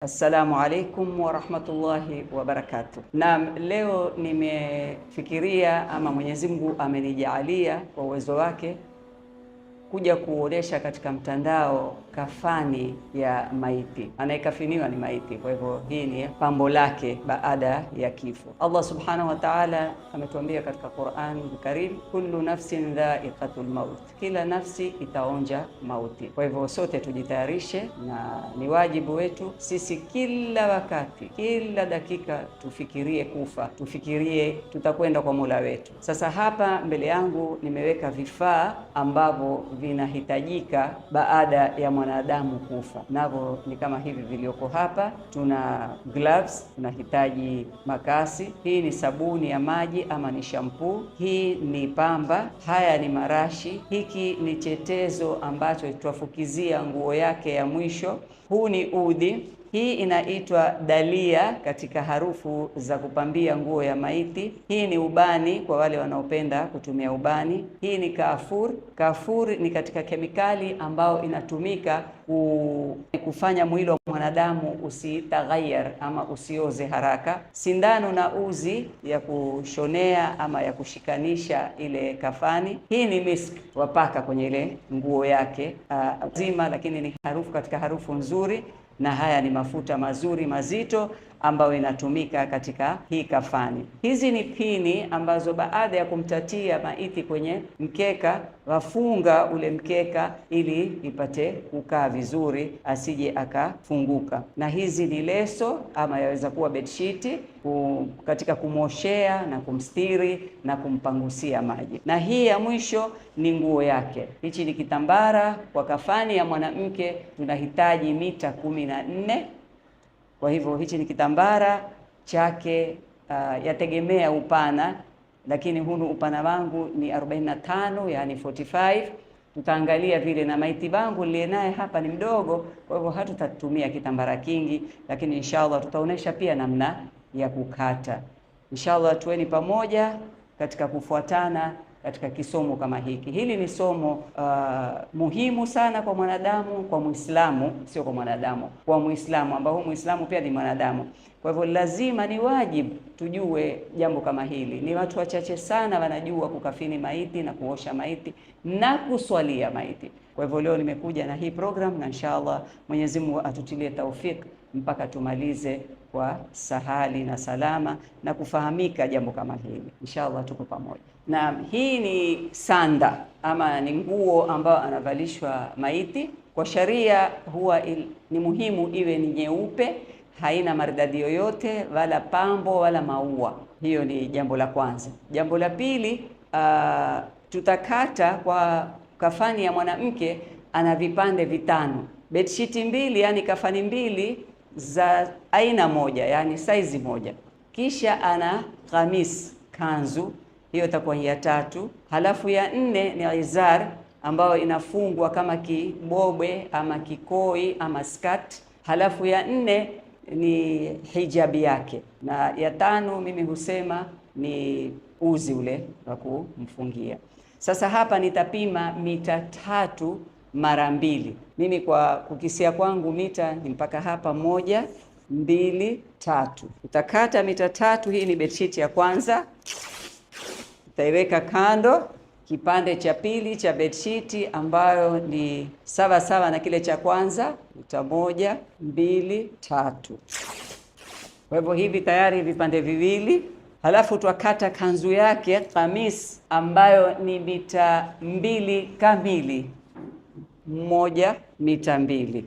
Assalamu alaikum wa rahmatullahi wa barakatuh. Naam, leo nimefikiria ama Mwenyezi Mungu amenijaalia kwa uwezo wake kuja kuonesha katika mtandao kafani ya maiti. Anayekafiniwa ni maiti, kwa hivyo hii ni pambo lake baada ya kifo. Allah subhanahu wa ta'ala ametuambia katika Qur'an Karim, kullu nafsin dha'iqatul maut, kila nafsi itaonja mauti. Kwa hivyo sote tujitayarishe, na ni wajibu wetu sisi kila wakati, kila dakika tufikirie kufa, tufikirie tutakwenda kwa Mola wetu. Sasa hapa mbele yangu nimeweka vifaa ambavyo vinahitajika baada ya mwanadamu kufa, navyo ni kama hivi vilioko hapa. Tuna gloves, tunahitaji makasi, hii ni sabuni ya maji ama ni shampoo, hii ni pamba, haya ni marashi, hiki ni chetezo ambacho tutafukizia nguo yake ya mwisho, huu ni udi, hii inaitwa dalia katika harufu za kupambia nguo ya maiti. Hii ni ubani kwa wale wanaopenda kutumia ubani. Hii ni kafur. Kafur ni katika kemikali ambao inatumika kufanya mwili wa mwanadamu usitaghayar ama usioze haraka. Sindano na uzi ya kushonea ama ya kushikanisha ile kafani. Hii ni misk, wapaka kwenye ile nguo yake zima, lakini ni harufu katika harufu nzuri. Na haya ni mafuta mazuri mazito ambayo inatumika katika hii kafani. Hizi ni pini ambazo baada ya kumtatia maiti kwenye mkeka, wafunga ule mkeka ili ipate kukaa vizuri, asije akafunguka. Na hizi ni leso ama yaweza kuwa bedsheet katika kumoshea na kumstiri na kumpangusia maji. Na hii ya mwisho ni nguo yake. Hichi ni kitambara. Kwa kafani ya mwanamke tunahitaji mita 14. Kwa hivyo hichi ni kitambara chake, yategemea upana, lakini hunu upana wangu ni 45, yani 45. Tutaangalia vile, na maiti bangu niliye naye hapa ni mdogo, kwa hivyo hatutatumia kitambara kingi, lakini inshallah tutaonesha pia namna ya kukata. Inshallah tuweni pamoja katika kufuatana katika kisomo kama hiki. Hili ni somo muhimu sana kwa mwanadamu, kwa Muislamu, sio kwa mwanadamu, kwa Muislamu ambao Muislamu pia ni mwanadamu. Kwa hivyo lazima, ni wajibu tujue jambo kama hili. Ni watu wachache sana wanajua kukafini maiti na kuosha maiti na kuswalia maiti. Kwa hivyo leo nimekuja na hii program, na inshallah Mwenyezi Mungu atutilie taufik mpaka tumalize kwa sahali na salama na kufahamika jambo kama hili. Inshallah tuko pamoja. Na hii ni sanda ama ni nguo ambayo anavalishwa maiti. Kwa sharia huwa ni muhimu iwe ni nyeupe, haina maridadi yoyote wala pambo wala maua. Hiyo ni jambo la kwanza. Jambo la pili, tutakata kwa kafani ya mwanamke ana vipande vitano, bedsheet mbili, yani kafani mbili za aina moja, yani size moja. Kisha ana kamis, kanzu, hiyo itakuwa ya 3. Halafu ya 4 ni izar ambayo inafungwa kama kibobwe ama kikoi ama skirt. Halafu ya 4 ni hijabi yake, na ya 5 mimi husema ni uzi ule wa kumfungia. Sasa hapa nitapima mita 3 mara 2. Mimi kwa kukisia kwangu mita ni mpaka hapa 1, 2, 3. Utakata mita 3. Hii ni bedsheet ya kwanza, utaiweka kando. Kipande cha pili cha bedsheet ambayo ni sawa sawa na kile cha kwanza, mita 1, 2, 3. Kwa hivyo hivi tayari vipande viwili. Halafu tuakata kanzu yake kamis ambayo ni mita 2 kamili, 1 mita 2.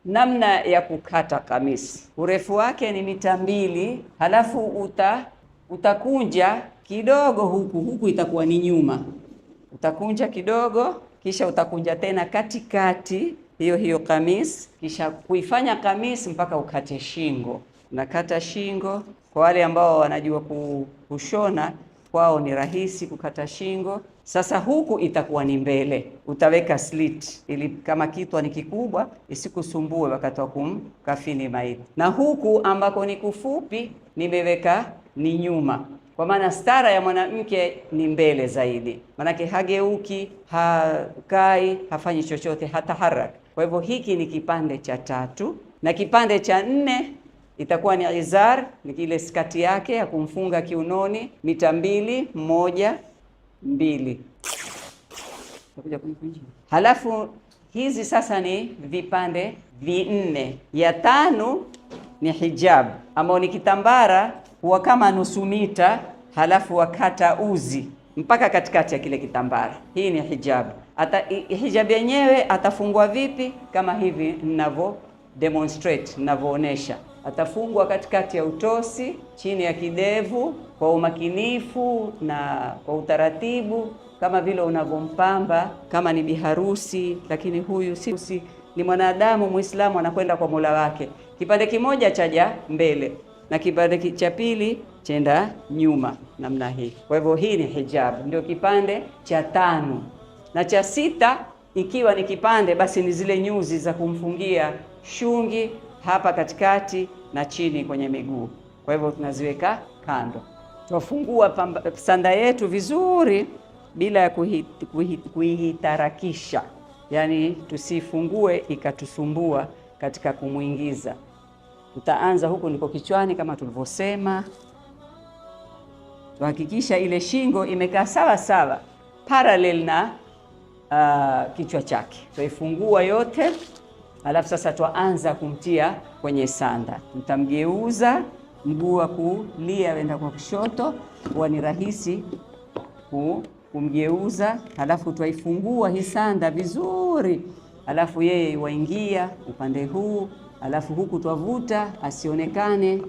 Namna ya kukata kamis, urefu wake ni mita 2. Halafu utakunja kidogo huku itakuwa ni nyuma, utakunja kidogo, kisha utakunja tena katikati hiyo kamis, kisha kuifanya kamis mpaka ukate shingo. Nakata shingo. Kwa wale ambao wanajua kushona, kwao ni rahisi kukata shingo. Sasa huku itakuwa ni mbele, utaweka slit ili kama kitwa ni kikubwa isikusumbue wakati wa kumkafini maiti. Na huku ambako ni kufupi nimeweka ni nyuma, kwa maana stara ya mwanamke ni mbele zaidi, manake hageuki, hakai, hafanyi chochote, hataharaka. Kwa Kwa hivyo hiki ni kipande cha 3, na kipande cha 4 itakuwa ni izar, ni ile skati yake ya kumfunga kiunoni, mita 2, 1, 2. Halafu hizi sasa ni vipande 4. Ya 5 ni hijab, ambao ni kitambara huwa kama nusu mita, halafu wakata uzi mpaka katikati ya kile kitambara. Hii ni hijab. Hijab yenyewe atafungwa vipi? Kama hivi ninavyo demonstrate, ninavoonesha. Atafungwa katikati ya utosi, chini ya kidevu, kwa umakinifu na kwa utaratibu, kama vile unavompamba kama ni biharusi. Lakini huyu si ni mwanadamu Muislamu, anakwenda kwa Mola wake. Kipande kimoja chaja mbele na kipande cha pili chenda nyuma, namna hii. Kwa hivyo hii ni hijab, ndio kipande cha 5. Na cha 6 ikiwa ni kipande, basi ni zile nyuzi za kumfungia shungi hapa katikati na chini kwenye miguu. Kwa hivyo tunaziweka kando. Tuwafungua sanda yetu vizuri bila ya kuihitarakisha, yani tusifungue ikatusumbua katika kumuingiza. Tutaanza huku niko kichwani kama tulivyosema. Tuhakikisha ile shingo imekaa sawa sawa parallel na kichwa chake. Tuifungua yote, alafu sasa tuanza kumtia kwenye sanda. Tutamgeuza mguu wa kulia wenda kwa kushoto, huwa ni rahisi kumgeuza. Alafu tuifungua hii sanda vizuri, alafu yeye waingia upande huu, alafu huku twavuta asionekane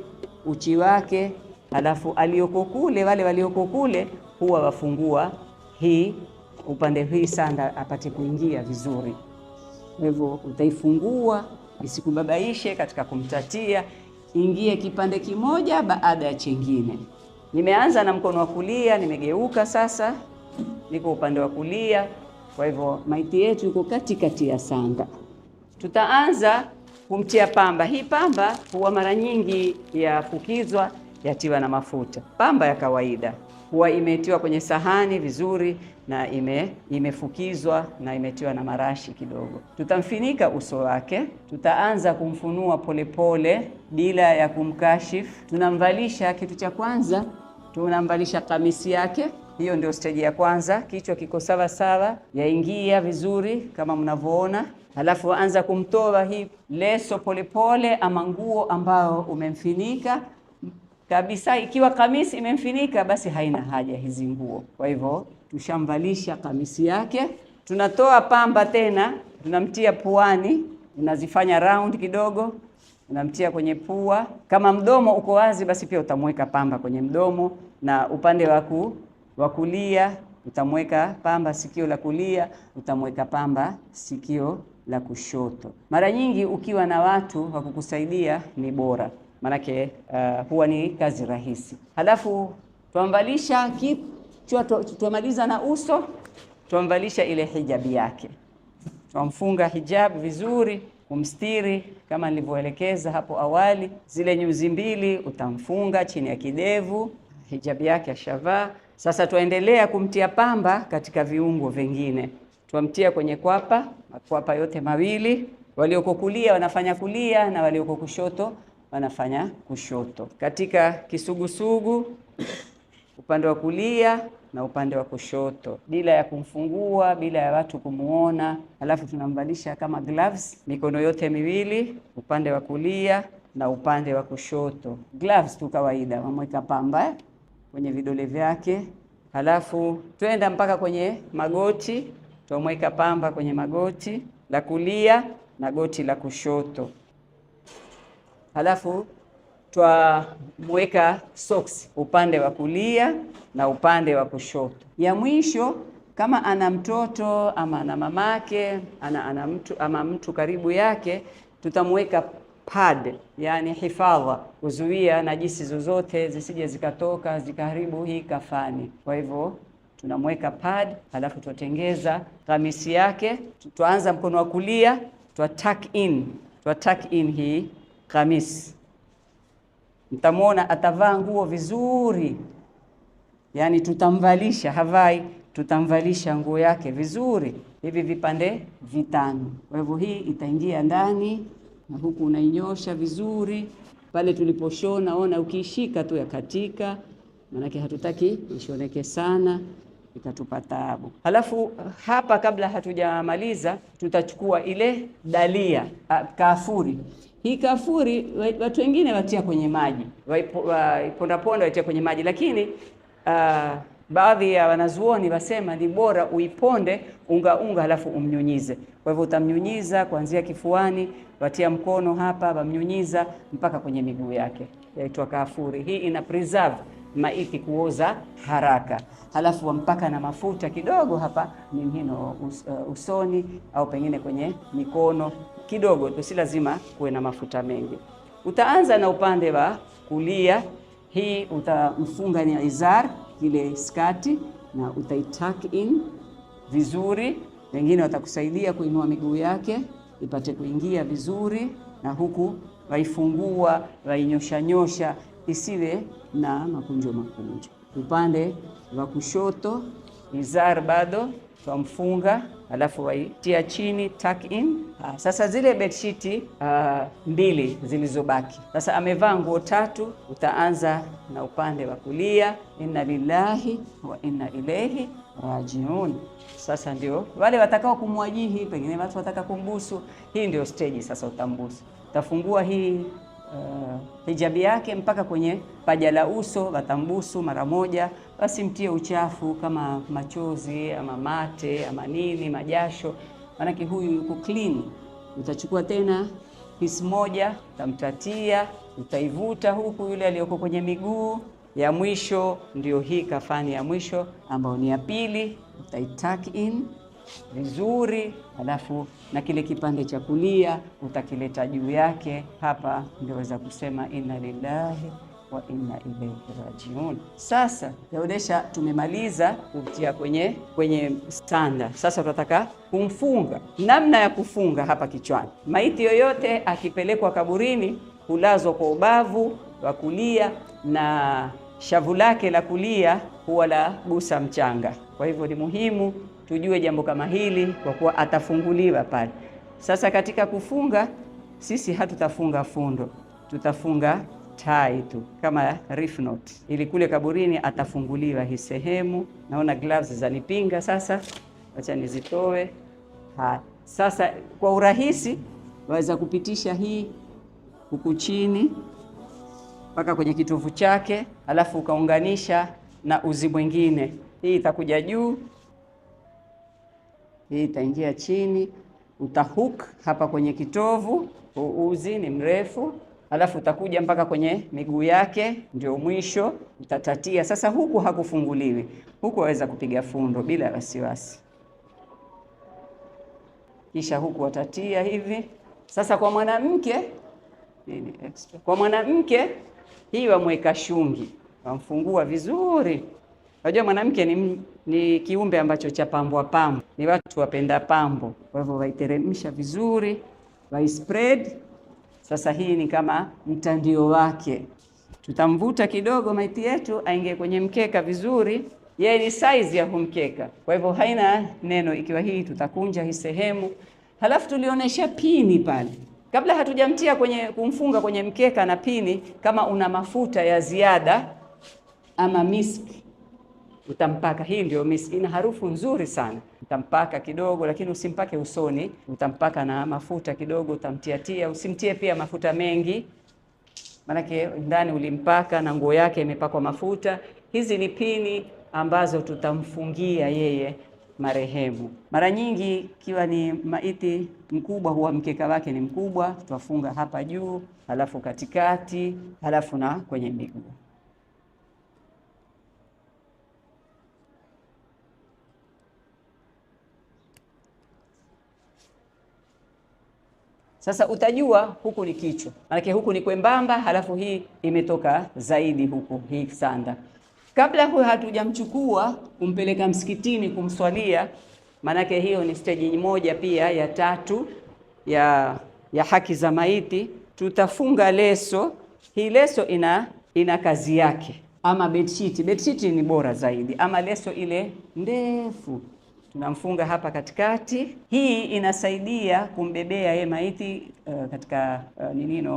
uchi wake. Alafu alioko kule, wale walioko kule huwa wafungua hii upande hii sanda apate kuingia vizuri. Kwa hivyo utaifungua isikubabaishe katika kumtatia, ingie kipande kimoja baada ya chingine. Nimeanza na mkono wa kulia, nimegeuka sasa niko upande wa kulia. Kwa hivyo maiti yetu iko katikati ya sanda. Tutaanza kumtia pamba. Hii pamba huwa mara nyingi yafukizwa, yatiwa na mafuta. Pamba ya kawaida huwa imetiwa kwenye sahani vizuri na imefukizwa na imetiwa na marashi kidogo. Tutamfinika uso wake. Tutaanza kumfunua polepole bila ya kumkashifu. Tunamvalisha, kitu cha kwanza tunamvalisha kamisi yake. Hiyo ndio stage ya kwanza. Kichwa kiko sawa sawa, yaingia vizuri kama mnavyoona. Halafu anza kumtoa hii leso polepole, ama nguo ambao umemfinika kabisa. Ikiwa kamisi imemfinika, basi haina haja hizi nguo. Kwa hivyo tushamvalisha kamisi yake. Tunatoa pamba tena, tunamtia puani, unazifanya round kidogo, unamtia kwenye pua. Kama mdomo uko wazi, basi pia utamweka pamba kwenye mdomo, na upande wa kulia utamweka pamba sikio la kulia, utamweka pamba sikio la kushoto. Mara nyingi ukiwa na watu wa kukusaidia ni bora, manake huwa ni kazi rahisi. Halafu tuamvalisha kichwa, tuamaliza na uso, tuamvalisha ile hijabi yake. Tuamfunga hijab vizuri kumstiri kama nilivyoelekeza hapo awali. Zile nyuzi 2 utamfunga chini ya kidevu, hijabi yake ashavaa. Sasa tuendelea kumtia pamba katika viungo vingine. Tuamtia kwenye makwapa yote mawili. Walioko kulia wanafanya kulia na walioko kushoto wanafanya kushoto. Katika kisugusugu upande wa kulia na upande wa kushoto, bila ya kumfungua, bila ya watu kumuona. Alafu tunamvalisha kama gloves mikono yote miwili, upande wa kulia na upande wa kushoto. Gloves tu kawaida, wamweka pamba kwenye vidole vyake. Halafu twenda mpaka kwenye magoti, tumweka pamba kwenye magoti la kulia na goti la kushoto. Halafu twamweka socks upande wa kulia na upande wa kushoto. Ya mwisho, kama ana mtoto ama ana mamake, ana mtu karibu yake, tutamweka pad, yani hifadha, kuzuia najisi zozote zisije zikatoka zikaharibu hii kafani. Kwa hivyo tunamweka pad, halafu tutengeza kamisi yake. Tuanza mkono wa kulia, tuck in hii kamisi. Mtamwona atavaa nguo vizuri, yani tutamvalisha, havai, tutamvalisha nguo yake vizuri. hivi vipande vitano. Kwa hivyo hii itaingia ndani na huku unainyosha vizuri. Pale tuliposhona, ona ukiishika tu yakatika, maanake hatutaki ishoneke sana ikatupa taabu. Halafu hapa kabla hatujamaliza tutachukua ile dalia, kafuri. Hii kafuri watu wengine watia kwenye maji, waiponda ponda watia kwenye maji, lakini baadhi ya wanazuoni wasema ni bora uiponde unga halafu umnyunyize. Kwa hivyo utamnyunyiza kuanzia kifuani, watia mkono hapa, wamnyunyiza mpaka kwenye miguu yake. Yaitwa kafuri. Hii ina preserve maiti kuoza haraka. Halafu wampaka na mafuta kidogo hapa mingino usoni au pengine kwenye mikono kidogo tu, si lazima kuwe na mafuta mengi. Utaanza na upande wa kulia. Hii utamfunga ni izar, ile skati, na utaitak in vizuri. Wengine watakusaidia kuinua miguu yake ipate kuingia vizuri, na huku waifungua, wainyosha isiwe na makunjo. Upande wa kushoto izar bado twamfunga, alafu waitia chini, tuck in. Sasa zile bedsheet mbili zilizobaki, sasa amevaa nguo tatu. Utaanza na upande wa kulia, inna lillahi wa inna ilaihi rajiun. Sasa ndio wale watakao kumwajihi, pengine watu wataka kumbusu, hii ndio stage. Sasa utambusu, utafungua hii hijabi yake mpaka kwenye paja la uso, watambusu mara moja. Basi mtie uchafu kama machozi ama mate ama nini, majasho, maanake huyu yuko clean. Utachukua tena pisi moja, utamtatia, utaivuta huku yule aliyoko kwenye miguu ya mwisho, ndio hii kafani ya mwisho ambayo ni ya pili, utaitak in vizuri. Alafu na kile kipande cha kulia utakileta juu yake hapa, ndio waweza kusema inna lillahi wa inna ilaihi rajiun. Sasa yaonesha tumemaliza kutia kwenye standa. Sasa tunataka kumfunga. Namna ya kufunga hapa kichwani, maiti yoyote akipelekwa kaburini hulazwa kwa ubavu wa kulia na shavu lake la kulia huwa la gusa mchanga. Kwa hivyo ni muhimu tujue jambo kama hili, kwa kuwa atafunguliwa pale. Sasa katika kufunga sisi hatutafunga fundo, tutafunga tai tu kama reef knot, ili kule kaburini atafunguliwa hii sehemu. Naona gloves zanipinga sasa, acha nizitoe. Sasa kwa urahisi waweza kupitisha hii huku chini mpaka kwenye kitovu chake, alafu ukaunganisha na uzi mwingine. Hii itakuja juu, hii itaingia chini, utahook hapa kwenye kitovu, uzi ni mrefu, alafu utakuja mpaka kwenye miguu yake, ndio mwisho utatatia. Sasa huku hakufunguliwi, huku waweza kupiga fundo bila wasiwasi, kisha huku watatia hivi. Sasa kwa mwanamke, kwa mwanamke hii wamweka shungi, wamfungua vizuri. Unajua mwanamke ni kiumbe ambacho cha pambo, ni watu wapenda pambo. Kwa hivyo waiteremsha vizuri, waispread. Sasa hii ni kama mtandio wake. Tutamvuta kidogo maiti yetu aingie kwenye mkeka vizuri. Yeye ni size ya humkeka, kwa hivyo haina neno ikiwa hii tutakunja hii sehemu. Halafu tulionyesha pini pale kabla hatujamtia kumfunga kwenye mkeka na pini. Kama una mafuta ya ziada ama miski utampaka. Hii ndio miski, ina harufu nzuri sana. Utampaka kidogo, lakini usimpake usoni, utampaka na mafuta kidogo, utamtiatia. Usimtie pia mafuta mengi, manake ndani ulimpaka na nguo yake imepakwa mafuta. Hizi ni pini ambazo tutamfungia yeye marehemu. Mara nyingi ikiwa ni maiti mkubwa, huwa mkeka wake ni mkubwa, tutafunga hapa juu, halafu katikati, halafu na kwenye miguu. Sasa utajua huku ni kichwa, maana huku ni kwembamba, halafu hii imetoka zaidi huku, hii sanda. Kabla huyo hatujamchukua kumpeleka msikitini kumswalia, manake hiyo ni stage moja pia ya tatu ya haki za maiti. Tutafunga leso. Hii leso ina kazi yake, ama bedsheet ni bora zaidi, ama leso ile ndefu tunamfunga hapa katikati. Hii inasaidia kumbebea yeye maiti katika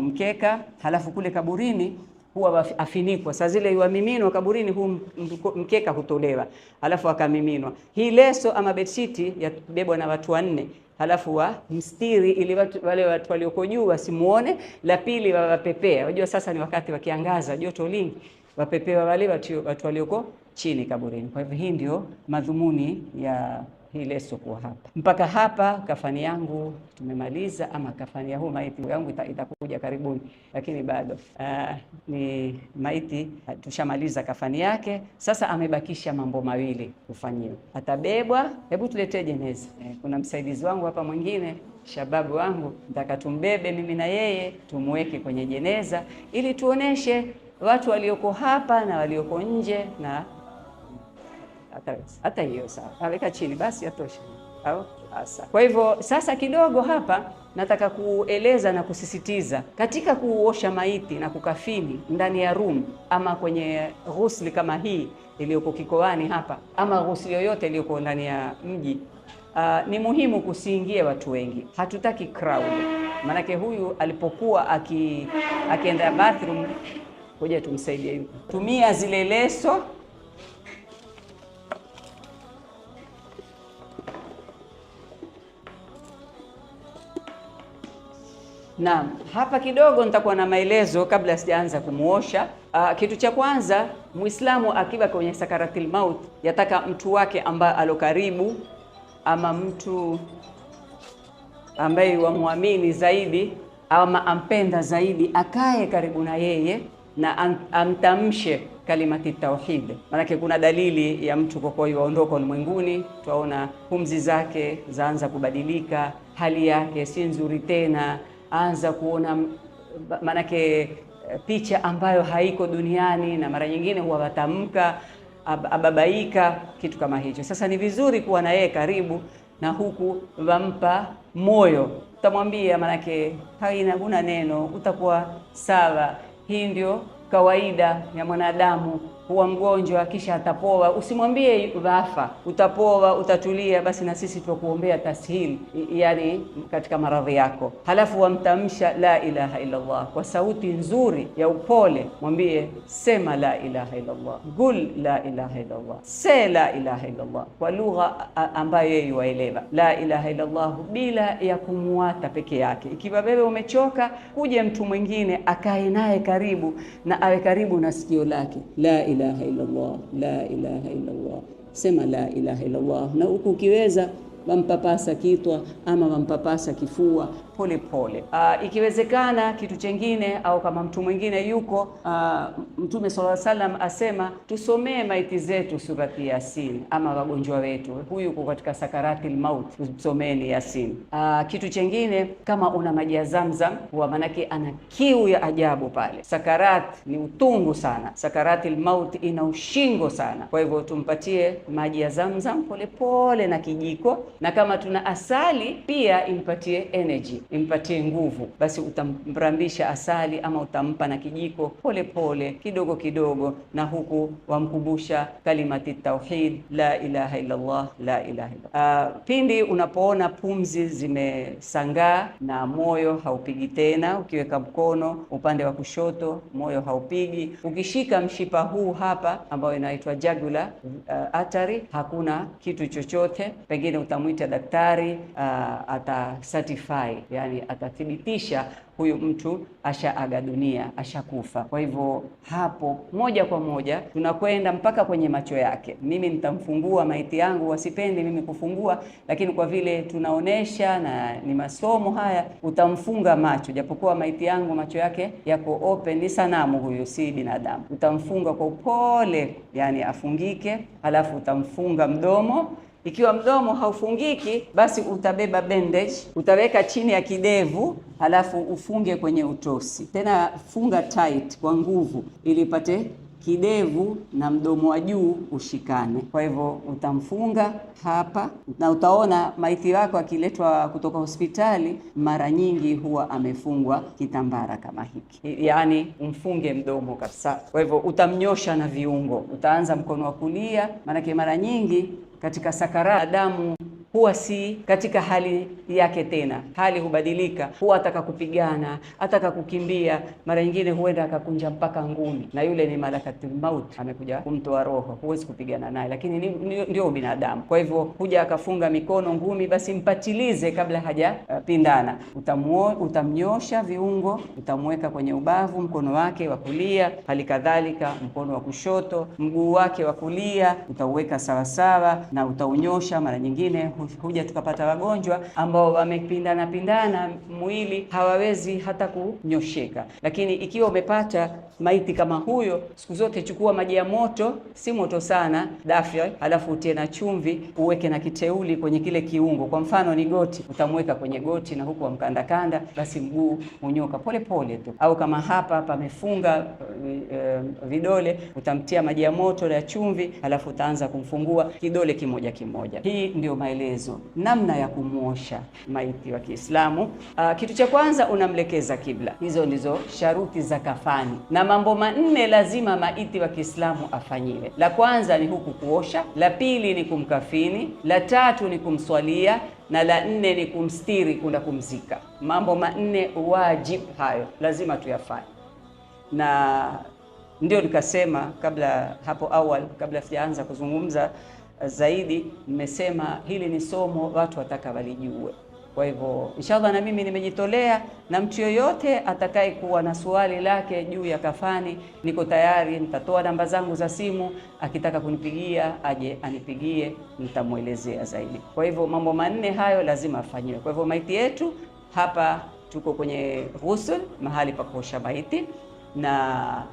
mkeka, halafu kule kaburini huwa afinikwa. Saa zile yuamiminwa kaburini, huu mkeka hutolewa halafu akamiminwa. Hii leso ama bedsheet yabebwa na watu 4, halafu mstiri ili wale watu walioko juu wasimuone. La pili wawapepea, unajua sasa ni wakati wa kiangaza, joto lingi, wapepewa wale watu walioko chini kaburini. Kwa hivyo hii ndio madhumuni ya hii leso kuwa hapa. Mpaka hapa kafani yangu tumemaliza, ama kafani ya huu maiti yangu itakuja karibuni, lakini bado ni maiti tushamaliza kafani yake. Sasa amebakisha mambo mawili kufanyiwa, atabebwa. Hebu tuletee jeneza. Kuna msaidizi wangu hapa mwingine, shababu wangu, nataka tumbebe mimi na yeye tumweke kwenye jeneza, ili tuoneshe watu walioko hapa na walioko nje, na hata hiyo sawa, aweka chini basi atosha au asa. Kwa hivyo sasa kidogo hapa nataka kueleza na kusisitiza katika kuosha maiti na kukafini ndani ya room ama kwenye ghusli kama hii iliyoko Kikoani hapa, ama ghusli yoyote iliyoko ndani ya mji. Ni muhimu kusiingie watu wengi, hatutaki crowd. Manake huyu alipokuwa akienda bathroom, ngoja tumsaidie hivi, tumia zile leso. Naam, hapa kidogo nitakuwa na maelezo kabla sijaanza kumuosha. Kitu cha kwanza, Muislamu akiwa kwenye sakaratil maut yataka mtu wake ambaye alokaribu ama mtu ambaye wamwamini zaidi ama ampenda zaidi akae karibu na yeye na amtamshe kalimati tauhid. Maanake kuna dalili ya mtu kwa kuwa yuondoka ulimwenguni, tuaona pumzi zake zaanza kubadilika, hali yake si nzuri tena, anza kuona manake picha ambayo haiko duniani, na mara nyingine huwa watamka ababaika, kitu kama hicho. Sasa ni vizuri kuwa na yeye karibu, na huku wampa moyo, utamwambia manake huna neno, utakuwa sawa. Hii ndio kawaida ya mwanadamu, huwa mgonjwa kisha atapoa. Usimwambie wafa, utapoa, utatulia, basi na sisi tukuombea tashil, yani katika maradhi yako. Halafu wamtamsha la ilaha illa Allah kwa sauti nzuri ya upole, mwambie sema la ilaha illa Allah, gul la ilaha illa Allah, se la ilaha illa Allah kwa lugha ambayo yeye waelewa. La ilaha illa Allah bila ya kumuata peke yake. Ikiwa wewe umechoka, kuje mtu mwingine akae naye karibu na awe karibu na sikio lake. La ilaha illa Allah, la ilaha illa Allah, sema la ilaha illa Allah. Na huku ukiweza wampapasa kitwa ama wampapasa kifua pole pole. Ikiwezekana kitu chengine, au kama mtu mwingine yuko, Mtume sallallahu alaihi wasallam asema tusomee maiti zetu surati Yasin, ama wagonjwa wetu, huyu yuko katika sakaratil maut, tusomeni Yasin. Kitu chengine, kama una maji ya Zamzam, huwa manake ana kiu ya ajabu pale. Sakarat ni utungu sana, sakaratil maut ina ushingo sana. Kwa hivyo tumpatie maji ya Zamzam pole pole na kijiko, na kama tuna asali pia impatie energy, impatie nguvu. Basi utamrambisha asali ama utampa na kijiko pole pole, kidogo kidogo, na huku wamkumbusha kalimati tauhid, la ilaha illa Allah, la ilaha illa. Pindi unapoona pumzi zimesangaa na moyo haupigi tena, ukiweka mkono upande wa kushoto moyo haupigi, ukishika mshipa huu hapa ambao inaitwa jugular artery, hakuna kitu chochote, pengine utamwita daktari, ata certify, yani atathibitisha huyu mtu ashaaga dunia, ashakufa. Kwa hivyo hapo moja kwa moja tunakwenda mpaka kwenye macho yake. Mimi nitamfungua maiti yangu, wasipendi mimi kufungua, lakini kwa vile tunaonesha na ni masomo haya, utamfunga macho, japokuwa maiti yangu macho yake yako open, ni sanamu, huyu si binadamu. Utamfunga kwa upole, yani afungike, halafu utamfunga mdomo. Ikiwa mdomo haufungiki, basi utabeba bandage, utaweka chini ya kidevu, halafu ufunge kwenye utosi. Tena funga tight kwa nguvu, ili ipate kidevu na mdomo wa juu ushikane. Kwa hivyo utamfunga hapa, na utaona maiti wako akiletwa kutoka hospitali mara nyingi huwa amefungwa kitambara kama hiki, yani umfunge mdomo kabisa. Kwa hivyo utamnyosha na viungo, utaanza mkono wa kulia, maanake mara nyingi katika sakara, damu huwa si katika hali yake tena, hali hubadilika, huwa ataka kupigana, ataka kukimbia, mara nyingine huenda akakunja mpaka ngumi, na yule ni malakatul maut, amekuja kumtoa roho, huwezi kupigana naye, lakini ndio binadamu. Kwa hivyo huja akafunga mikono ngumi, basi mpatilize kabla hajapindana. Utamnyosha viungo, utamweka kwenye ubavu, mkono wake wa kulia, hali kadhalika mkono wa kushoto, mguu wake wa kulia utauweka sawa sawa na utaunyosha. Mara nyingine huja tukapata wagonjwa ambao wamepindana mwili, hawawezi hata kunyosheka. Lakini ikiwa umepata maiti kama huyo, siku zote chukua maji ya moto, si moto sana, dafi, alafu utie na chumvi, uweke na kiteuli kwenye kile kiungo. Kwa mfano ni goti, utamweka kwenye goti na huku amkandakanda, basi mguu unyoka pole pole tu. Au kama hapa pamefunga vidole, utamtia maji ya moto na chumvi, alafu utaanza kumfungua kidole kimoja kimoja. Hii ndio maelezo namna ya kumuosha maiti wa Kiislamu. Kitu cha kwanza unamlekeza kibla. Hizo ndizo sharuti za kafani, na mambo manne lazima maiti wa Kiislamu afanyiwe. La kwanza ni huku kuosha, la pili ni kumkafini, la tatu ni kumswalia, na la nne ni kumstiri kwenda kumzika. Mambo manne wajib, hayo lazima tuyafanye. Na ndio nikasema kabla hapo awali, kabla sijaanza kuzungumza zaidi, nimesema hili ni somo watu wataka walijue. Kwa hivyo inshallah na mimi nimejitolea, na mtu yoyote atakaye kuwa na swali lake juu ya kafani, niko tayari, nitatoa namba zangu za simu, akitaka kunipigia aje anipigie, nitamuelezea zaidi. Kwa hivyo mambo manne hayo lazima afanyiwe. Kwa hivyo maiti yetu hapa, tuko kwenye ghusl, mahali pa kuosha maiti, na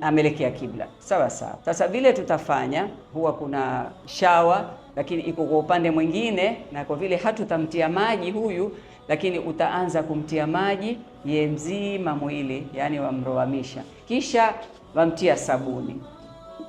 amelekea kibla sawa sawa. Sasa vile tutafanya, huwa kuna shawa lakini iko kwa upande mwingine, na kwa vile hatutamtia maji huyu, lakini utaanza kumtia maji ye mzima mwili, yani wamrowamisha, kisha wamtia sabuni.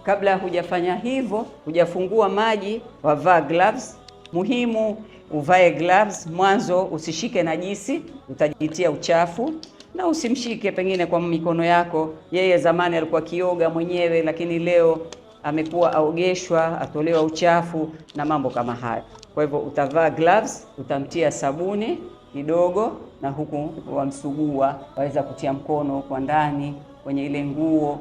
Kabla hujafanya hivyo, hujafungua maji, wavaa gloves. Muhimu uvae gloves mwanzo, usishike najisi, utajitia uchafu, na usimshike pengine kwa mikono yako. Yeye zamani alikuwa kioga mwenyewe, lakini leo amekuwa aogeshwa, atolewa uchafu na mambo kama haya. Kwa hivyo utavaa gloves, utamtia sabuni kidogo, na huku wamsugua, waweza kutia mkono kwa ndani kwenye ile nguo,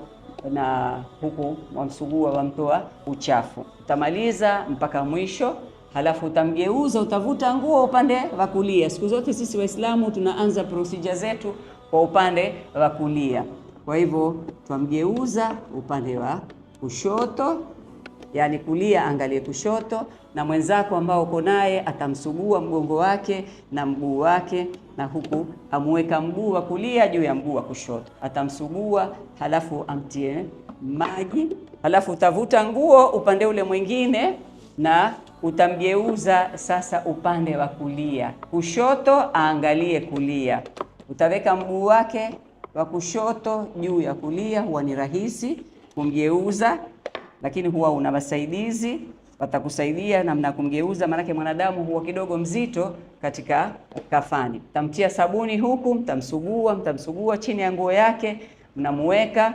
na huku wamsugua, wamtoa uchafu. Utamaliza mpaka mwisho, halafu utamgeuza, utavuta nguo upande wa kulia. Siku zote sisi Waislamu tunaanza procedure zetu kwa upande wa kulia. Kwa hivyo twamgeuza upande wa kushoto, yani kulia angalie kushoto, na mwenzako ambao uko naye atamsugua mgongo wake na mguu wake, na huku amweka mguu wa kulia juu ya mguu wa kushoto, atamsugua, halafu amtie maji, halafu utavuta nguo upande ule mwingine na utamgeuza sasa upande wa kulia, kushoto aangalie kulia. Utaweka mguu wake wa kushoto juu ya kulia, huwa ni rahisi kumgeuza, lakini huwa una wasaidizi watakusaidia namna kumgeuza, maana mwanadamu huwa kidogo mzito katika kafani. Tamtia sabuni huku, mtamsugua chini ya nguo yake, mnamuweka.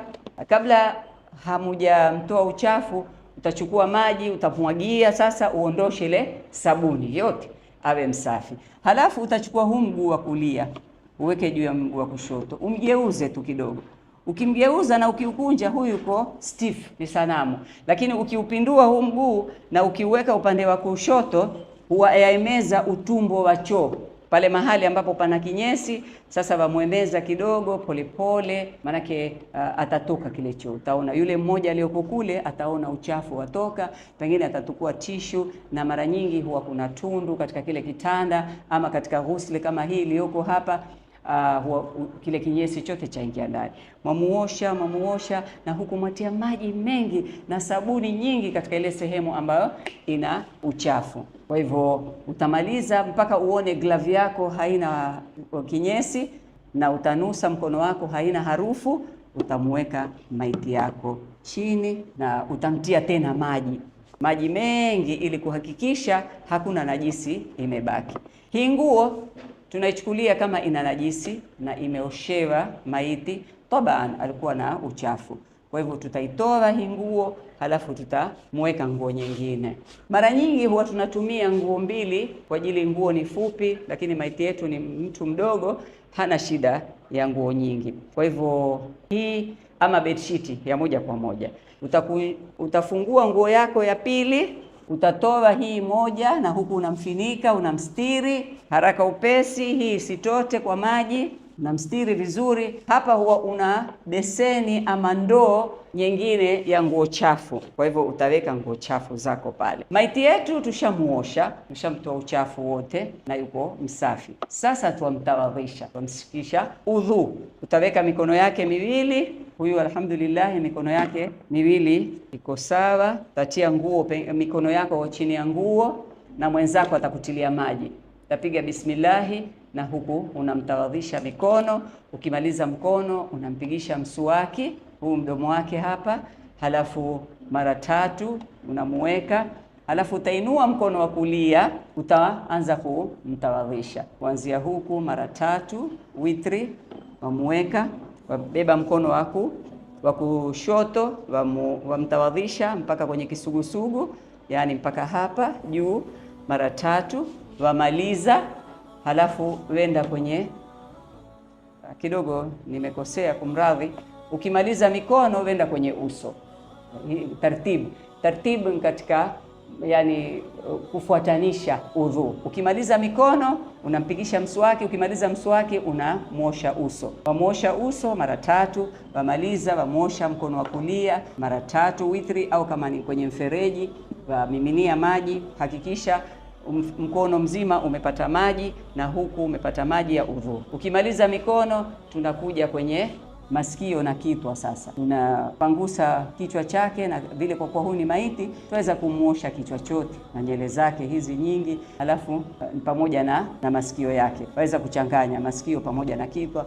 Kabla hamujamtoa uchafu, utachukua maji, utamwagia sasa, uondoshe ile sabuni yote, awe msafi. Halafu utachukua huu mguu wa kulia, uweke juu ya mguu wa kushoto, umgeuze tu kidogo. Ukimgeuza na ukiukunja, huyu yuko stiff, ni sanamu. Lakini ukiupindua huu mguu na ukiuweka upande wa kushoto, huwa yaemeza utumbo wa choo, pale mahali ambapo pana kinyesi. Sasa wamwemeza kidogo polepole, manake atatoka kile choo. Utaona yule mmoja aliyoko kule ataona uchafu watoka, pengine atatukua tishu, na mara nyingi huwa kuna tundu katika kile kitanda, ama katika ghusli kama hii iliyoko hapa, kile kinyesi chote chaingia ndani. Mwamuosha na huku mwatia maji mengi na sabuni nyingi katika ile sehemu ambayo ina uchafu. Kwa hivyo utamaliza mpaka uone glavu yako haina kinyesi, na utanusa mkono wako haina harufu. Utamweka maiti yako chini na utamtia tena maji mengi, ili kuhakikisha hakuna najisi imebaki. Hii nguo tunaichukulia kama ina najisi na imeoshewa maiti, taban alikuwa na uchafu. Kwa hivyo tutaitoa hii nguo, halafu tutamweka nguo nyingine. Mara nyingi huwa tunatumia nguo mbili kwa ajili nguo ni fupi, lakini maiti yetu ni mtu mdogo, hana shida ya nguo nyingi. Kwa hivyo hii ama bedsheet ya moja kwa moja, utafungua nguo yako ya pili, utatoa hii moja, na huku unamfinika, unamstiri haraka upesi, hii isitote kwa maji, unamstiri vizuri. Hapa huwa una beseni ama ndoo nyingine ya nguo chafu, kwa hivyo utaweka nguo chafu zako pale. Maiti yetu tushamuosha, tushamtoa uchafu wote na yuko msafi. Sasa tuamtawadhisha, tumsikisha udhu. Utaweka mikono yake miwili, huyu alhamdulillah mikono yake miwili iko sawa. Tatia nguo mikono yako chini ya nguo, na mwenzako atakutilia maji. Utapiga bismillahi, na huku unamtawadhisha mikono. Ukimaliza mkono unampigisha mswaki huu mdomo wake hapa, halafu mara 3 unamuweka, halafu utainua mkono wa kulia, utaanza kumtawadhisha kuanzia huku mara 3 witri, wamuweka, wabeba mkono wa kushoto, wamtawadhisha mpaka kwenye kisugusugu, yani mpaka hapa juu mara 3, wamaliza. Halafu wenda kwenye kidogo nimekosea, kumradhi. Ukimaliza mikono wenda kwenye uso. Tartibu katika yani kufuatanisha udhu. Ukimaliza mikono unampigisha mswaki, ukimaliza mswaki unamuosha uso. Wamuosha uso mara 3, wamaliza wamuosha mkono wa kulia mara 3 witri, au kama ni kwenye mfereji wamiminia maji. Hakikisha mkono mzima umepata maji na huku umepata maji ya udhu. Ukimaliza mikono tunakuja kwenye masikio na kitwa. Sasa tunapangusa kichwa chake, na vile kwa kuwa huyu ni maiti tunaweza kumuosha kichwa chote na nywele zake hizi nyingi, alafu pamoja na masikio yake. Waweza kuchanganya masikio pamoja na kitwa,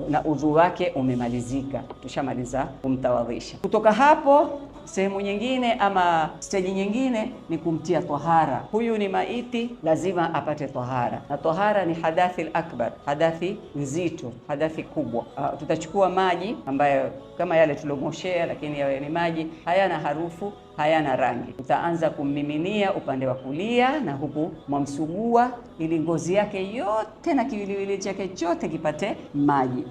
na udhu wake umemalizika. Tushamaliza kumtawadhisha. Kutoka hapo sehemu nyingine ama stage nyingine ni kumtia tahara. Huyu ni maiti, lazima apate tahara, na tahara ni hadathi al-akbar, hadathi nzito, hadathi kubwa. Tutachukua maji ambayo kama yale tulomoshea, lakini yawe ni maji hayana harufu, hayana rangi. Utaanza kummiminia upande wa kulia, na huku mwamsugua ili ngozi yake yote na kiwiliwili chake chote kipate maji.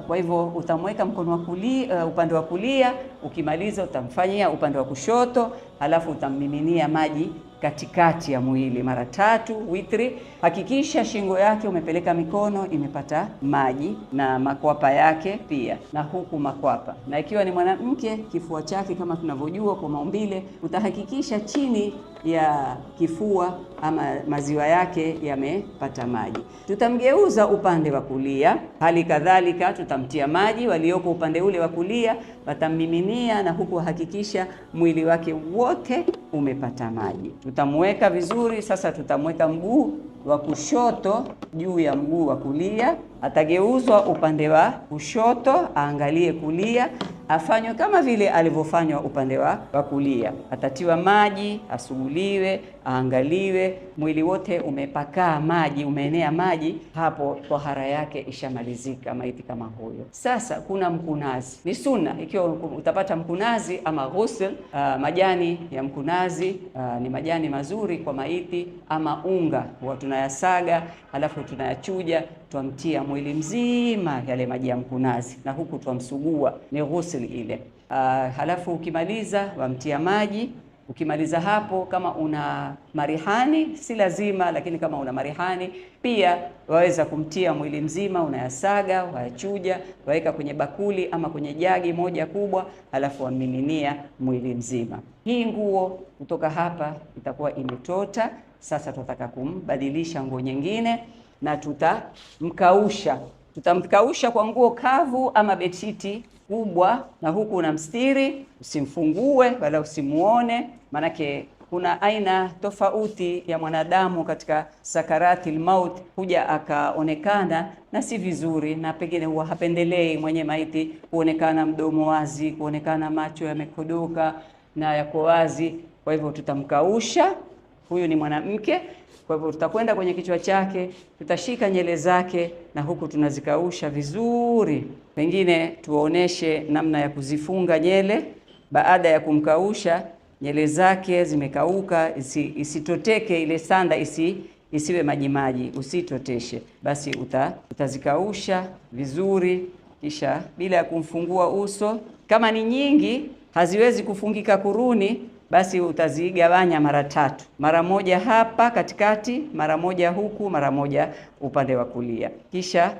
Kwa hivyo utamweka mkono wa kulia, upande wa kulia. Ukimaliza utamfanyia upande wa kushoto, halafu utammiminia maji katikati ya mwili mara 3 witri. Hakikisha shingo yake umepeleka mikono imepata maji, na makwapa yake pia, na huku makwapa. Na ikiwa ni mwanamke, kifua chake kama tunavyojua kwa maumbile, utahakikisha chini ya kifua ama maziwa yake yamepata maji. Tutamgeuza upande wa kulia, hali kadhalika tutamtia maji. Walioko upande ule wa kulia watammiminia, na huku hakikisha mwili wake wote umepata maji. Tutamweka vizuri. Sasa tutamweka mguu wa kushoto juu ya mguu wa kulia, atageuzwa upande wa kushoto, aangalie kulia, afanywe kama vile alivyofanywa upande wa kulia. Atatiwa maji, asuguliwe, aangaliwe, mwili wote umepakaa maji, umeenea maji. Hapo tahara yake ishamalizika maiti kama huyo. Sasa kuna mkunazi, ni sunna ikiwa utapata mkunazi ama ghusl. Majani ya mkunazi ni majani mazuri kwa maiti, ama unga huwa tunayasaga, halafu tunayachuja, twamtia mwili mzima yale maji ya mkunazi, na huku twamsugua, ni ghusl ile. Halafu ukimaliza wamtia maji. Ukimaliza hapo, kama una marihani si lazima, lakini kama una marihani pia waweza kumtia mwili mzima, unayasaga, wayachuja, waweka kwenye bakuli ama kwenye jagi moja kubwa, halafu wamiminia mwili mzima. Hii nguo kutoka hapa itakuwa imetota. Sasa tutataka kumbadilisha nguo nyingine, na tutamkausha. Tutamkausha kwa nguo kavu ama bedsheet kubwa, na huku unamstiri, usimfungue wala usimuone, manake kuna aina tofauti ya mwanadamu katika sakaratil maut, huja akaonekana na si vizuri, na pengine huwa hapendelei mwenye maiti kuonekana mdomo wazi, kuonekana macho yamekodoka na yako wazi. Kwa hivyo tutamkausha Huyu ni mwanamke, kwa hivyo tutakwenda kwenye kichwa chake, tutashika nywele zake na huku tunazikausha vizuri. Pengine tuoneshe namna ya kuzifunga nywele baada ya kumkausha nywele zake zimekauka, isitoteke ile sanda, isiwe majimaji, usitoteshe. Basi utazikausha vizuri, kisha bila ya kumfungua uso. Kama ni nyingi haziwezi kufungika kuruni, basi utazigawanya mara 3. Mara moja hapa katikati, mara moja huku, mara moja upande wa kulia. Kisha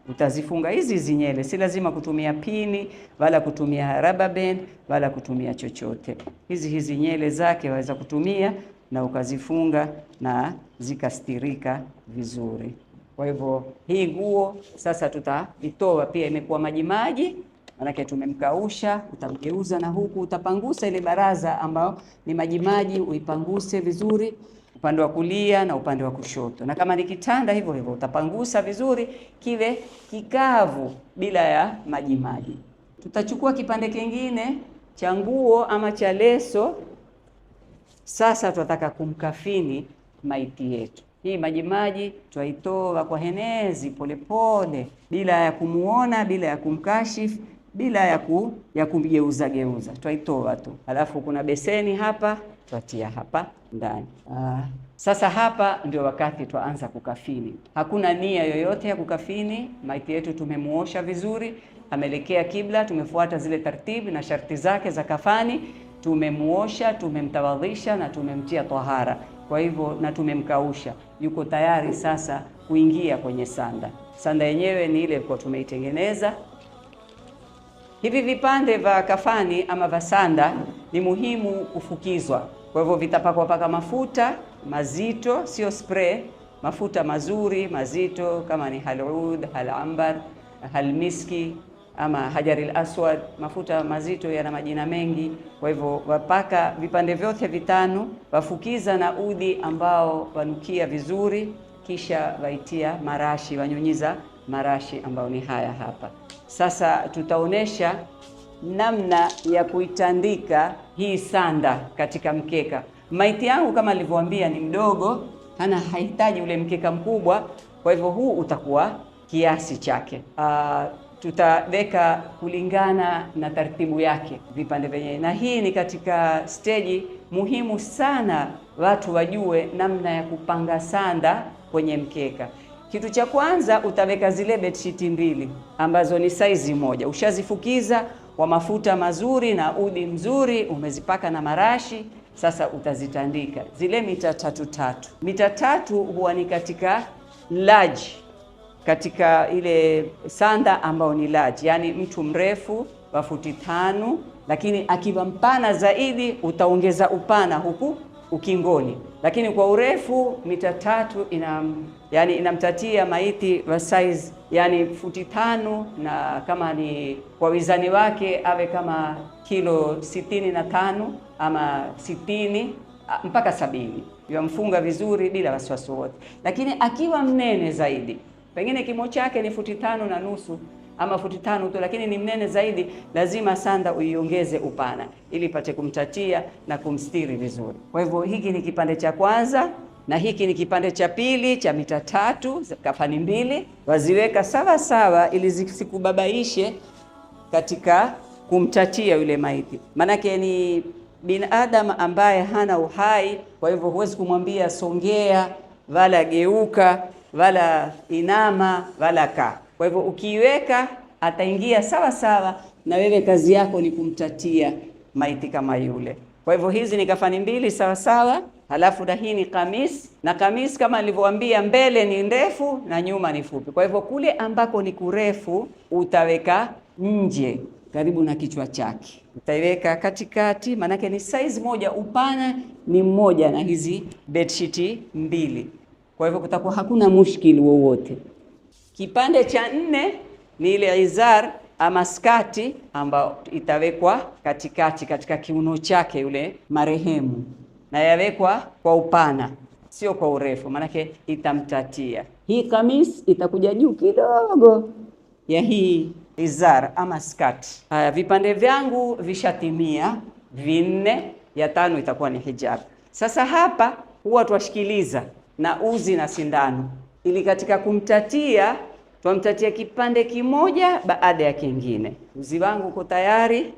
utazifunga hizi nywele. Si lazima kutumia pini wala kutumia rubber band wala kutumia chochote. Hizi nywele zake waweza kutumia na ukazifunga na zikastirika vizuri. Kwa hivyo hii nguo sasa tutaitoa, pia imekuwa majimaji, manake tumemkausha. Utamgeuza na huku utapangusa ile baraza ambayo ni majimaji, uipanguse vizuri upande wa kulia na upande wa kushoto. Na kama ni kitanda hivyo hivyo utapangusa vizuri kiwe kikavu bila ya majimaji. Tutachukua kipande kingine cha nguo ama cha leso. Sasa tunataka kumkafini maiti yetu. Hii majimaji twaitoa kwa henezi polepole, bila ya kumuona, bila ya kumkashifu, bila ya kumgeuza geuza. Twaitoa tu. Alafu kuna beseni hapa, twatia hapa ndani. Sasa hapa ndio wakati twaanza kukafini. Hakuna nia yoyote ya kukafini. Maiti yetu tumemuosha vizuri, ameelekea kibla, tumefuata zile taratibu na sharti zake za kafani. Tumemuosha, tumemtawadhisha na tumemtia tahara. Kwa hivyo na tumemkausha. Yuko tayari sasa kuingia kwenye sanda. Sanda yenyewe ni ile kwa tumeitengeneza. Hivi vipande vya kafani ama vya sanda ni muhimu kufukizwa. Kwa hivyo vitapakwa mafuta mazito, sio spray, mafuta mazuri mazito kama ni halud, halambar, halmiski ama hajaril aswad. Mafuta mazito yana majina mengi. Kwa hivyo wapaka vipande vyote vitano, wafukiza na udi ambao wanukia vizuri, kisha waitia marashi, wanyunyiza marashi ambao ni haya hapa. Sasa tutaonesha namna ya kuitandika hii sanda katika mkeka. Maiti yangu kama nilivyowaambia ni mdogo, hahitaji ule mkeka mkubwa, kwa hivyo huu utakuwa kiasi chake. Tutaweka kulingana na taratibu yake vipande vyenyewe, na hii ni katika stage muhimu sana watu wajue namna ya kupanga sanda kwenye mkeka. Kitu cha kwanza utaweka zile bedsheet 2 ambazo ni size moja. Ushazifukiza kwa mafuta mazuri na udi mzuri, umezipaka na marashi. Sasa utazitandika zile mita 3 mita 3 huwa ni katika large, katika ile sanda ambao ni large, yani mtu mrefu wa futi 5, lakini akiwa mpana zaidi utaongeza upana huku ukingoni, lakini kwa urefu mita 3 inamtatia maiti wa size yani futi 5, na kama ni kwa wizani wake awe kama kilo 65 ama 60 mpaka 70. Yamfunga vizuri bila wasiwasi wote. Lakini akiwa mnene zaidi, pengine kimo chake ni futi 5.5 ama futi 5 tu, lakini ni mnene zaidi, lazima sanda uiongeze upana ili ipate kumtatia na kumstiri vizuri. Kwa hivyo hiki ni kipande cha kwanza na hiki ni kipande cha pili cha mita 3, kafani 2. Waziweka sawa sawa ili zisikubabaishe katika kumtatia yule maiti. Manake ni binadamu ambaye hana uhai, kwa hivyo huwezi kumwambia songea wala geuka wala inama wala kaa. Kwa hivyo ukiiweka ataingia sawa sawa, na wewe kazi yako ni kumtatia maiti kama yule. Kwa hivyo hizi ni kafani 2 sawa sawa. Halafu na hii ni kamis, na kamis kama nilivyowaambia mbele ni ndefu na nyuma ni fupi. Kwa hivyo kule ambako ni kurefu utaweka nje karibu na kichwa chake, utaiweka katikati, manake ni size moja, upana ni mmoja na hizi bedsheet 2. Kwa hivyo kutakuwa hakuna mushkili wowote. Kipande cha 4 ni ile izar ama skati ambao itawekwa katikati katika kiuno chake yule marehemu, na yawekwa kwa upana sio kwa urefu, manake itamtatia. Hii kamis itakuja juu kidogo ya hii izar ama skati. Haya, vipande vyangu vishatimia 4, ya 5 itakuwa ni hijab. Sasa hapa huwa twashikiliza na uzi na sindano, ili katika kumtatia twamtatia kipande kimoja baada ya kingine. Uzi wangu uko tayari.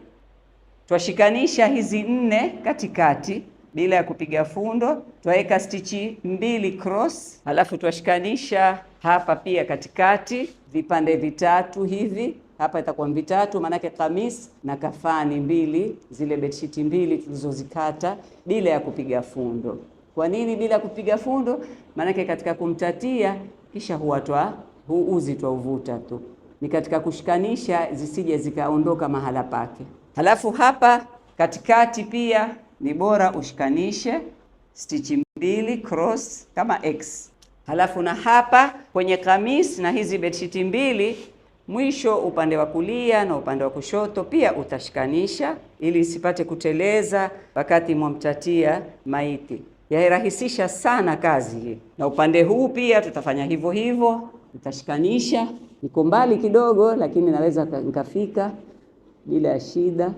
Twashikanisha hizi 4 katikati bila ya kupiga fundo, twaweka stichi 2 cross, alafu twashikanisha hapa pia katikati vipande vitatu hivi. Hapa itakuwa vitatu, manake kamis na kafani 2, zile bedsheet 2 tulizozikata bila ya kupiga fundo. Kwa nini bila ya kupiga fundo? Manake katika kumtatia kisha huatwa huu uzi twauvuta tu, ni katika kushikanisha zisije zikaondoka mahala pake. Halafu hapa katikati pia ni bora ushikanishe stichi 2 cross kama X. Halafu na hapa kwenye kamis na hizi bedsheet 2, mwisho upande wa kulia na upande wa kushoto pia utashikanisha ili isipate kuteleza wakati mwamtatia maiti. Yairahisisha sana kazi hii. Na upande huu pia tutafanya hivyo hivyo, utashikanisha. Niko mbali kidogo, lakini naweza nikafika bila ya shida.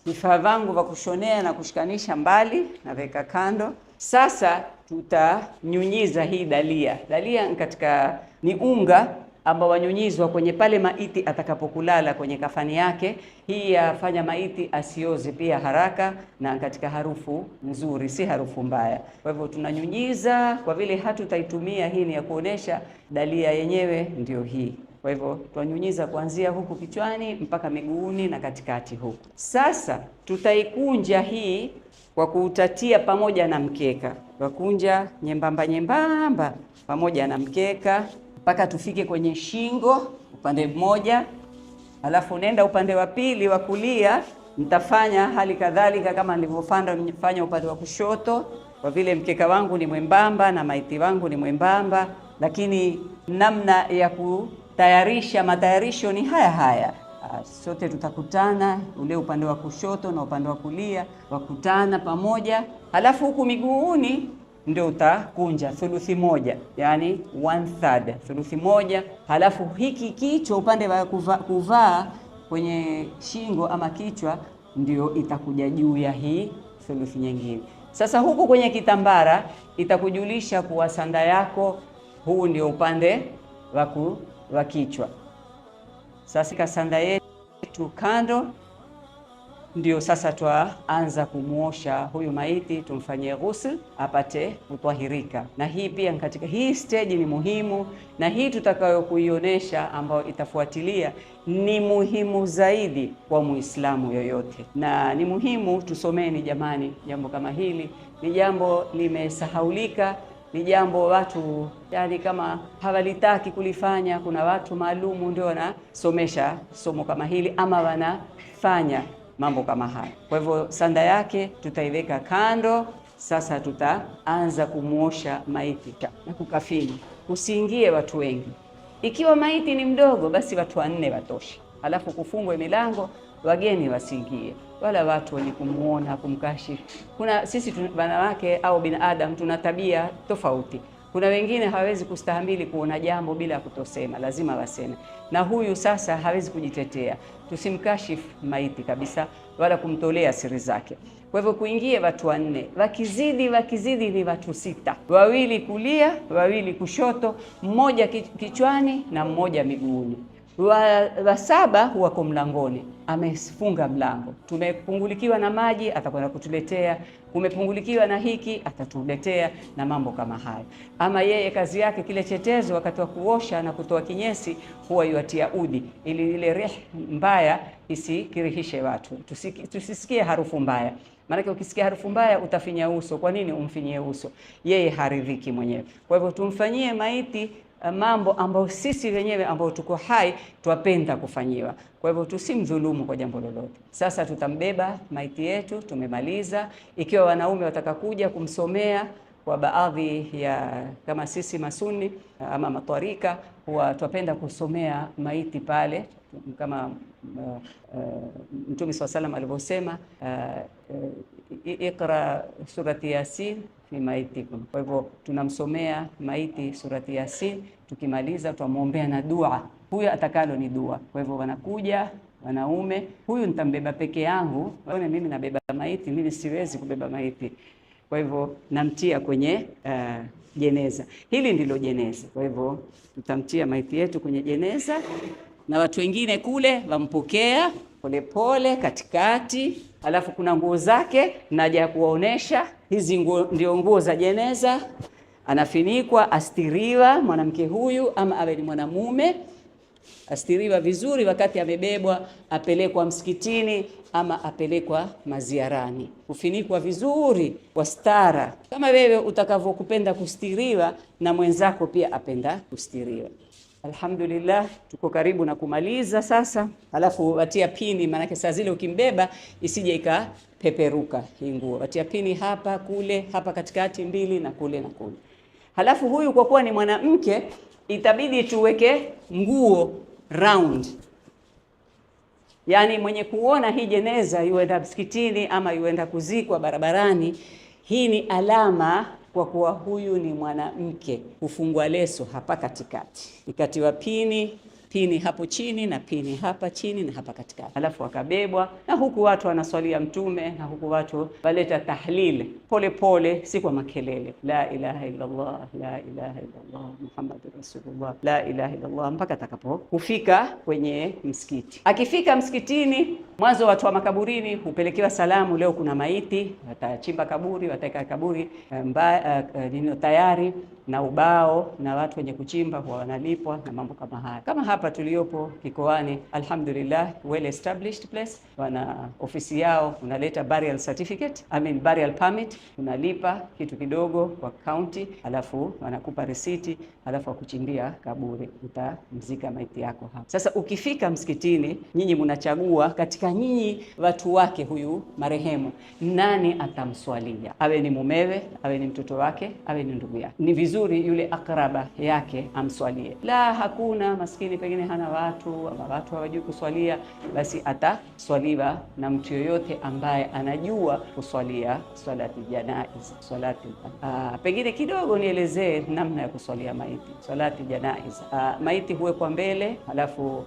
Vifaa vangu vya kushonea na kushikanisha mbali naweka kando. Sasa tutanyunyiza hii dalia. Dalia ni unga ambao wanyunyizwa kwenye pale maiti atakapokulala kwenye kafani yake. Hii yafanya maiti asioze pia haraka na katika harufu nzuri, si harufu mbaya. Kwa hivyo tunanyunyiza, kwa vile hatutaitumia, hii ni ya kuonesha dalia yenyewe ndio hii. Kwa hivyo tunanyunyiza kuanzia huku kichwani mpaka miguuni na katikati huku. Sasa tutaikunja hii kwa kuutatia pamoja na mkeka. Tukunja nyembamba nyembamba pamoja na mkeka mpaka tufike kwenye shingo upande mmoja, alafu nenda upande wa pili wa kulia. Nitafanya hali kadhalika kama nilivyofanya upande wa kushoto, kwa vile mkeka wangu ni mwembamba na maiti wangu ni mwembamba, lakini namna ya kutayarisha matayarisho ni haya. Sote tutakutana, ule upande wa kushoto na upande wa kulia wakutana pamoja, halafu huku miguuni ndio utakunja thuluthi moja, yani 1/3, thuluthi moja. Halafu hiki kichwa upande wa kuvaa kwenye shingo ama kichwa ndio itakuja juu ya hii thuluthi nyingine. Sasa huku kwenye kitambara itakujulisha kuwa sanda yako huu ndio upande wa kichwa. Sasa sanda yetu kando, ndio sasa twaanza kumuosha huyu maiti, tumfanyie ghusl apate kutahirika. Na hii pia katika hii stage ni muhimu, na hii tutakayokuionyesha ambayo itafuatilia ni muhimu zaidi kwa Muislamu yoyote, na ni muhimu tusomeni jamani. Jambo kama hili ni jambo limesahaulika, ni jambo watu yani kama hawalitaki kulifanya. Kuna watu maalumu ndio wanasomesha somo kama hili ama wanafanya mambo kama haya. Kwa hivyo sanda yake tutaiweka kando. Sasa tutaanza kumuosha maiti na kukafini. Usiingie watu wengi. Ikiwa maiti ni mdogo, basi watu 4 watosha, alafu kufungwe milango, wageni wasiingie, wala watu wenye kumuona kumkashifu. Kuna sisi wanawake au binadamu tuna tabia tofauti. Kuna wengine hawezi kustahimili kuona jambo bila kutosema, lazima waseme. Na huyu sasa hawezi kujitetea. Tusimkashifu maiti kabisa wala kumtolea siri zake. Kwa hivyo kuingie watu 4, wakizidi ni watu 6. 2 kulia, 2 kushoto, mmoja kichwani na mmoja miguuni. Wa 7 wako mlangoni, amefunga mlango. Tumepungulikiwa na maji, atakwenda kutuletea. Kumepungulikiwa na hiki, atatuletea, na mambo kama haya. Ama yeye kazi yake kile chetezo wakati wa kuosha na kutoa kinyesi huwa yuatia udi, ili ile rih mbaya isikirihishe watu, tusisikie harufu mbaya. Maana ukisikia harufu mbaya utafinya uso. Kwa nini umfinyie uso? Yeye haridhiki mwenyewe. Kwa hivyo tumfanyie maiti mambo ambayo sisi wenyewe ambao tuko hai twapenda kufanyiwa. Kwa hivyo tusimdhulumu kwa jambo lolote. Sasa tutambeba maiti yetu, tumemaliza. Ikiwa wanaume wataka kuja kumsomea, kwa baadhi ya kama sisi masuni ama matwarika, huwa twapenda kusomea maiti pale, kama Mtume SAW alivyosema, iqra surati Yasin fi maitikum. Kwa hivyo tunamsomea maiti surati Yasin, tukimaliza tuamwombea na dua. Huyo atakalo ni dua. Kwa hivyo wanakuja wanaume, huyu nitambeba peke yangu, waone mimi nabeba maiti, mimi siwezi kubeba maiti. Kwa hivyo namtia kwenye jeneza. Hili ndilo jeneza. Kwa hivyo tutamtia maiti yetu kwenye jeneza, na watu wengine kule wampokea polepole katikati. Alafu kuna nguo zake, naja kuwaonesha. Hizi nguo ndio nguo za jeneza. Anafinikwa, astiriwa mwanamke huyu, ama awe ni mwanamume, astiriwa vizuri wakati amebebwa, apelekwa msikitini ama apelekwa maziarani, kufinikwa vizuri kwa stara, kama wewe utakavyokupenda kustiriwa na mwenzako pia apenda kustiriwa. Alhamdulillah, tuko karibu na kumaliza sasa. Alafu watia pini, maana saa zile ukimbeba isije ikapeperuka hii nguo. Watia pini hapa kule, hapa katikati mbili, na kule na kule. Halafu huyu kwa kuwa ni mwanamke, itabidi tuweke nguo round. Yani mwenye kuona hii jeneza yuenda msikitini ama yuenda kuzikwa barabarani, hii ni alama kwa kuwa huyu ni mwanamke. Kufungwa leso hapa katikati, ikatiwa pini hapo chini na pini hapa chini na hapa katikati, alafu akabebwa. Na huku watu wanaswalia Mtume, na huku watu waleta tahlil pole pole, si kwa makelele. La ilaha illa Allah, la ilaha illa Allah, Muhammadur Rasulullah, la ilaha illa Allah, mpaka atakapofika kwenye msikiti. Akifika msikitini, mwanzo watu wa makaburini hupelekewa salamu, leo kuna maiti, watachimba kaburi, wataweka kaburi tayari na ubao, na watu wenye kuchimba huwa wanalipwa na mambo kama haya. Kama hapa tuliopo Kikoani, alhamdulillah, well established place, wana ofisi yao, unaleta burial certificate, burial permit, unalipa kitu kidogo kwa county, alafu wanakupa risiti, alafu wakuchimbia kaburi, utamzika maiti yako hapa. Sasa ukifika msikitini, nyinyi mnachagua katika nyinyi watu wake huyu marehemu, nani atamswalia, awe ni mumewe, awe ni mtoto wake, awe ni ndugu yake. Ni vizuri yule akraba yake amswalie. La, hakuna maskini, pengine hana watu ama watu hawajui kuswalia, basi ataswaliwa na mtu yoyote ambaye anajua kuswalia swalati janaiz. Pengine kidogo nielezee namna ya kuswalia maiti. Swalati janaiz, maiti huwekwa mbele, alafu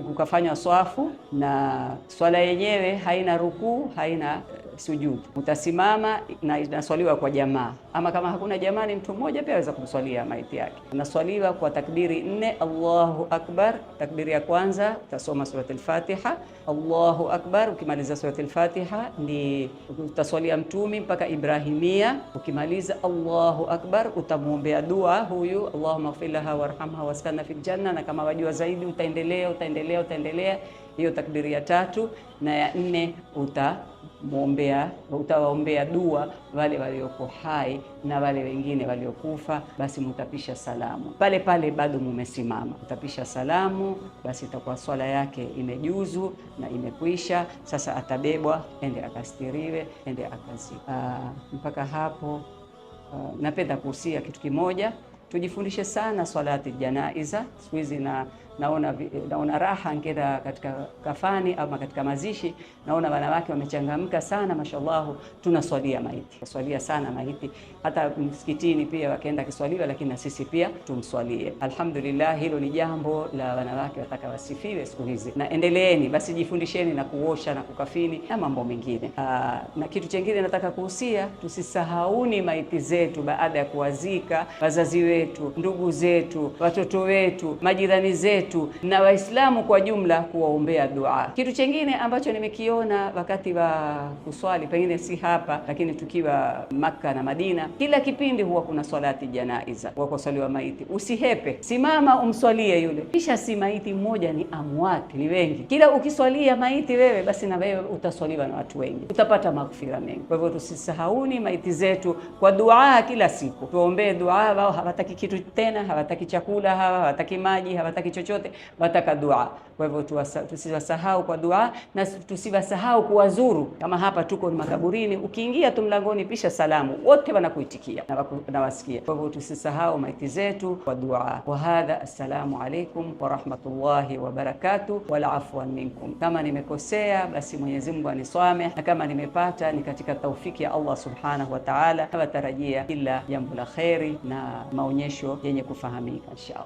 kukafanywa swafu, na swala yenyewe haina rukuu, haina sujudu. Utasimama na inaswaliwa kwa jamaa, ama kama hakuna jamaa ni mtu mmoja pia aweza kumswalia maiti yake. Inaswaliwa kwa takbiri 4, Allahu akbar. Takbiri ya kwanza utasoma surati al-Fatiha, Allahu akbar. Ukimaliza surati al-Fatiha ni utaswalia Mtume mpaka Ibrahimia. Ukimaliza Allahu akbar utamuombea dua huyu, Allahumma ighfir laha warhamha waskanna fil janna, na kama wajua zaidi utaendelea. Hiyo takbiri ya 3, na ya 4 utawaombea dua wale walioko hai na wale wengine waliokufa. Basi mutapisha salamu pale pale, bado mumesimama, utapisha salamu, basi itakuwa swala yake imejuzu na imekwisha. Sasa atabebwa ende akastiriwe, ende akazika. Mpaka hapo napenda kuhusia kitu kimoja, tujifundishe sana swalati janaiza. Siku hizi naona raha ngeda katika kafani ama katika mazishi, naona wanawake wamechangamka sana, mashallah, tunaswalia maiti, tuswalia sana maiti. Hata msikitini pia wakaenda kiswaliwa, lakini na sisi pia tumswalie. Alhamdulillah, hilo ni jambo la wanawake wataka wasifiwe siku hizi, na endeleeni basi, jifundisheni na kuosha na kukafini na mambo mengine. Na kitu chengine nataka kuhusia, tusisahauni maiti zetu baada ya kuwazika, wazazi wetu, ndugu zetu, watoto wetu, majirani zetu na Waislamu kwa jumla, kuwaombea dua. Kitu chengine ambacho nimekiona wakati wa kuswali, pengine si hapa, lakini tukiwa Makka na Madina, kila kipindi huwa kuna swalati janaiza, huwa kuswaliwa maiti. Usihepe, simama umswalie yule. Kisha si maiti mmoja, ni amwati, ni wengi. Kila ukiswalia maiti wewe, basi na wewe utaswaliwa na watu wengi, utapata maghfira mengi. Kwa hivyo tusisahauni maiti zetu kwa dua kila siku, tuombee dua. Wao hawataki kitu tena, hawataki chakula, hawataki maji, hawataki chochote, wataka dua. Kwa hivyo tusiwasahau kwa dua, na tusiwasahau kuwazuru. Kama hapa tuko ni makaburini, ukiingia tu mlangoni pisha salamu, wote wanakuitikia na wasikia. Kwa hivyo tusisahau maiti zetu kwa dua. Wa hadha, assalamu alaikum wa rahmatullahi wa barakatuh, wala afwan minkum. Kama nimekosea basi Mwenyezi Mungu anisamee, na kama nimepata ni katika taufiki ya Allah subhanahu wa ta'ala. Nawatarajia kila jambo la kheri na maonyesho yenye kufahamika inshallah.